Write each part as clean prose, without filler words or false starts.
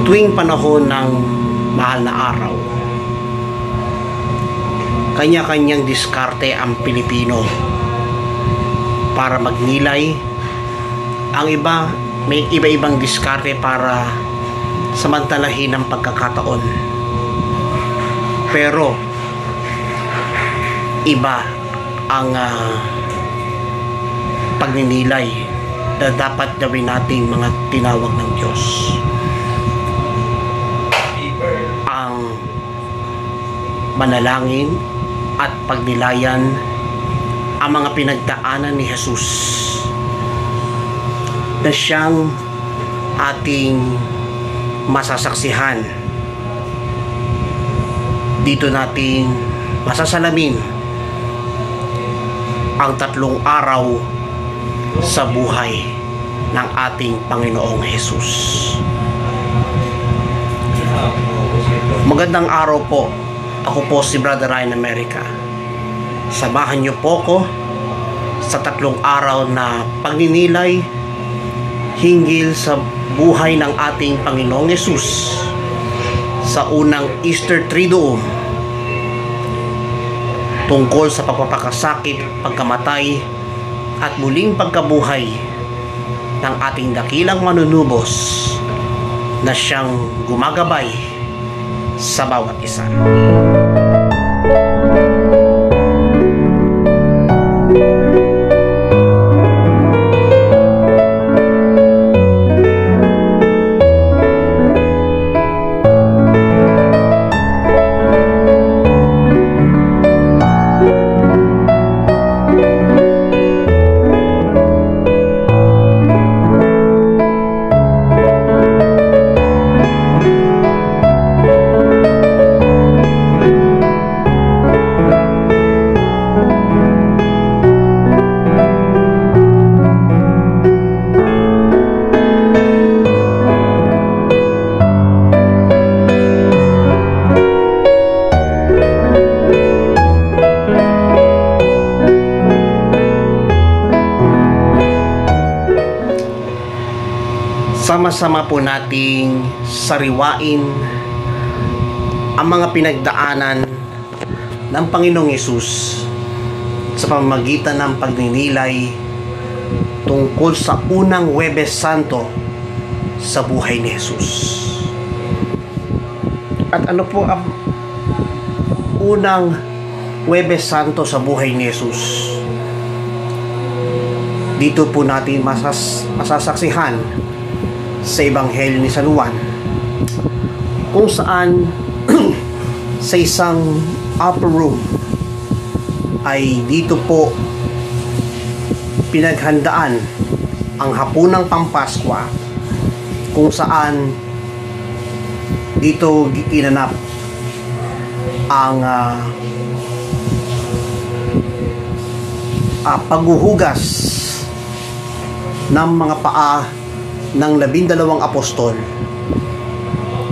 tuwing panahon ng mahal na araw, kanya-kanyang diskarte ang Pilipino para magnilay. Ang iba, may iba-ibang diskarte para samantalahin ang pagkakataon. Pero iba ang pagninilay na dapat gawin nating mga tinawag ng Diyos. Ang manalangin at pagnilayan ang mga pinagdaanan ni Jesus na siyang ating masasaksihan. Dito natin masasalamin ang 3 araw sa buhay ng ating Panginoong Jesus. Magandang araw po. Ako po si Brother Ryan America. Samahan niyo po ko sa 3 araw na pagninilay hinggil sa buhay ng ating Panginoong Jesus sa unang Easter Triduum, tungkol sa pagpapakasakit, pagkamatay at muling pagkabuhay ng ating dakilang manunubos na siyang gumagabay sa bawat isa. Sama-sama po nating sariwain ang mga pinagdaanan ng Panginoong Hesus sa pamamagitan ng pagninilay tungkol sa unang Huwebes Santo sa buhay ni Hesus. At ano po ang unang Huwebes Santo sa buhay ni Hesus? Dito po natin masasaksihan sa Ebanghelyo ni San Juan, kung saan sa isang upper room ay dito po pinaghandaan ang hapunang Pampaskwa, kung saan dito ginanap ang paghuhugas ng mga paa ng 12 apostol.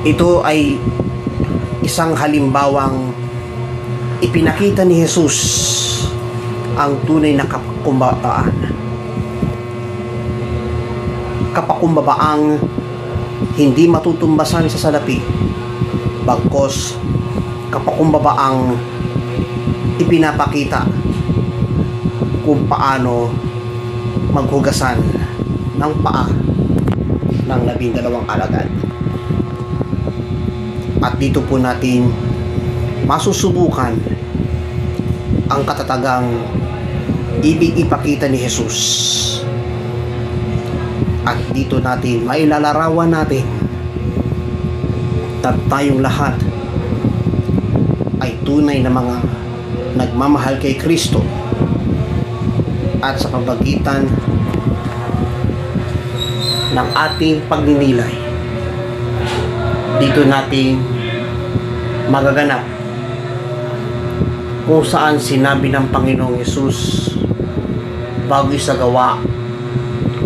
Ito ay isang halimbawang ipinakita ni Jesus ang tunay na kapakumbabaan. Kapakumbabaang hindi matutumbasan sa salapi, bagkos kapakumbabaang ipinapakita kung paano maghugasan ng paa ng 12 alagad. At dito po natin masusubukan ang katatagang ibig ipakita ni Jesus. At dito natin mailalarawan natin na tayong lahat ay tunay na mga nagmamahal kay Kristo, at sa pamamagitan ng ating pagninilay, dito natin magaganap kung saan sinabi ng Panginoong Hesus bago isagawa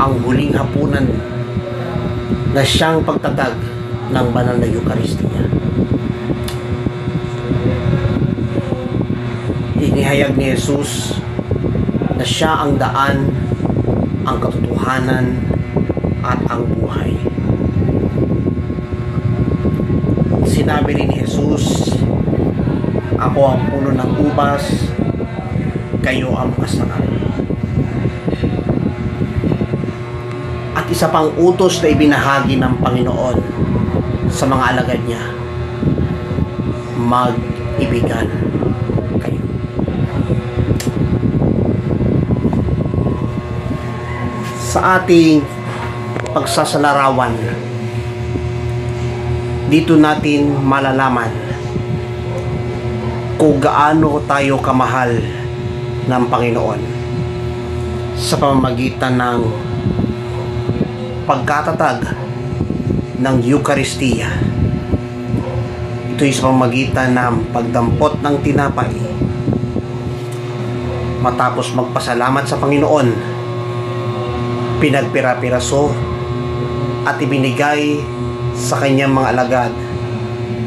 ang huling hapunan na siyang pagtatag ng banal na Eucharistia. Inihayag ni Jesus na siya ang daan, ang katotohanan at ang buhay. sinabi rin ni Jesus, ako ang puno ng ubas, kayo ang mga sanga. At isa pang utos na ibinahagi ng Panginoon sa mga alagad niya, mag-ibigan kayo. Sa ating pagsasalarawan, dito natin malalaman kung gaano tayo kamahal ng Panginoon sa pamamagitan ng pagkatatag ng Eucharistia. Ito ay sa pamamagitan ng pagdampot ng tinapay matapos magpasalamat sa Panginoon, pinagpira-piraso at ibinigay sa kanyang mga alagad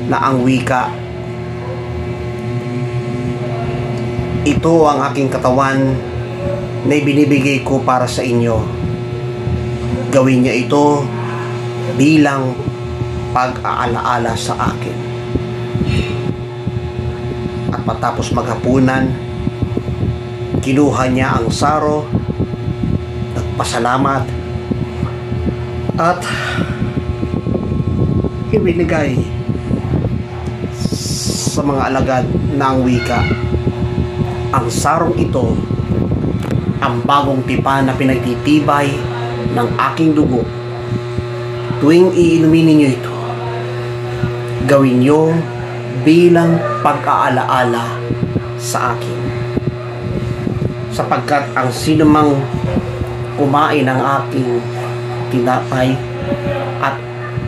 na ang wika, ito ang aking katawan na ibinibigay ko para sa inyo. Gawin niya ito bilang pag-aalaala sa akin. At matapos maghapunan, kinuha niya ang saro, nagpasalamat, at ibinigay sa mga alagad ng wika. Ang sarong ito, ang bagong tipan na pinagtitibay ng aking dugo. Tuwing iinumin ninyo ito, gawin nyo bilang pag-aalaala sa akin. Sapagkat ang sinumang kumain ng aking tinapay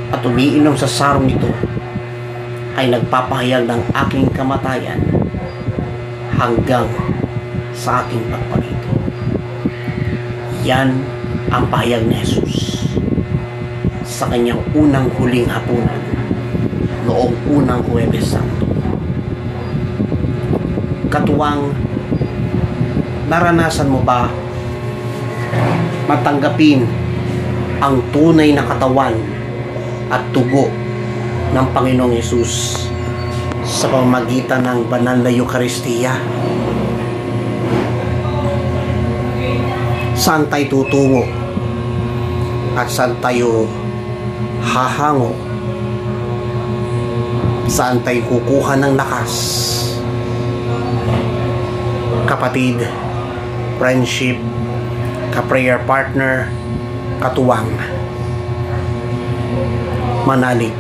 at umiinom sa sarong ito ay nagpapahayag ng aking kamatayan hanggang sa aking pagparito. Yan ang pahayag ni Jesus sa kanyang unang huling hapunan noong unang Huwebes Santo. Katuwang, naranasan mo ba matanggapin ang tunay na katawan at tugo ng Panginoong Hesus sa pamamagitan ng banal na Eucharistia? Saan tayo tutungo at saan tayo hahango? Saan tayo kukuha ng lakas? Kapatid, friendship, ka-prayer partner, katuwang, manalig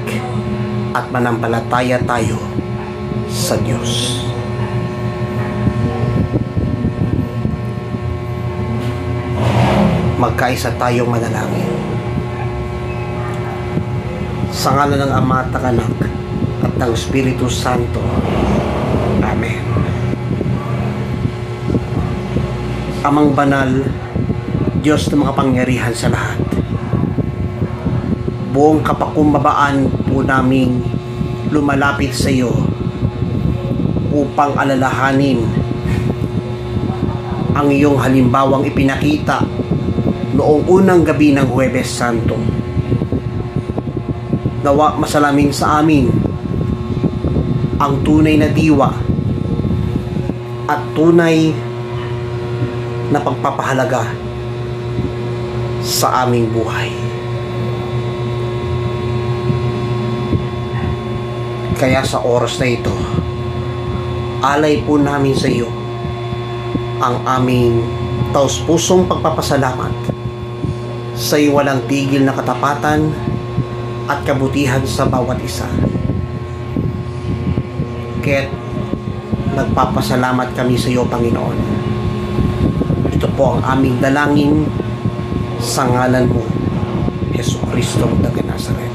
at manampalataya tayo sa Diyos. Magkaisa tayong manalangin. Sa ngalan ng Ama at ng Anak at ng Espiritu Santo. Amen. Amang banal, Diyos na makapangyarihan sa lahat, buong kapakumbabaan po naming lumalapit sa iyo upang alalahanin ang iyong halimbawang ipinakita noong unang gabi ng Huwebes Santo. Nawa masalamin sa amin ang tunay na diwa at tunay na pagpapahalaga sa aming buhay. Kaya sa oras na ito, alay po namin sa iyo ang aming taus-pusong pagpapasalamat sa iyong walang tigil na katapatan at kabutihan sa bawat isa. Kaya't nagpapasalamat kami sa iyo, Panginoon. Ito po ang aming dalangin sa ngalan mo, Jesucristo taga Nazaret.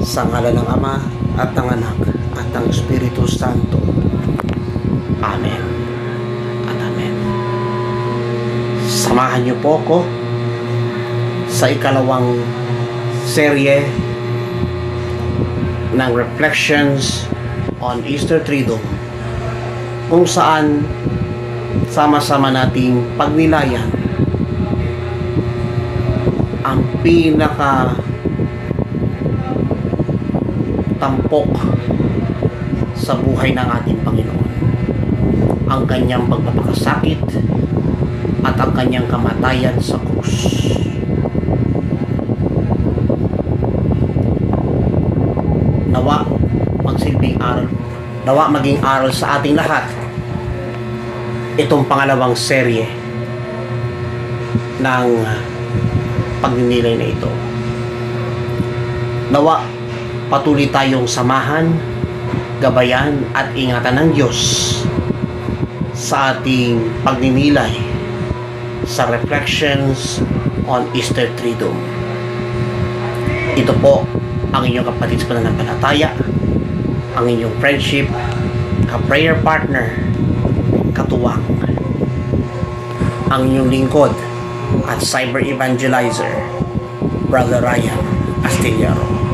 Sa ngalan ng Ama at ng Anak at ng Espiritu Santo. Amen at Amen. Samahan niyo po ko sa ikalawang serye ng Reflections on Easter Triduum, kung saan sama-sama nating pagnilayan ang pinaka tampok sa buhay ng ating Panginoon. Ang kanyang pagpapakasakit at ang kanyang kamatayan sa krus. Nawa magsilbing aral, nawa maging aral sa ating lahat itong pangalawang serye ng pagninilay na ito. Nawa patuloy tayong samahan, gabayan at ingatan ng Diyos sa ating pagninilay sa Reflections on Easter Triduum. Ito po ang inyong kapatid sa pananampalataya, ang inyong friendship, ka-prayer partner, katuwang, ang inyong lingkod at cyber evangelizer, Brother Ryan Astillero.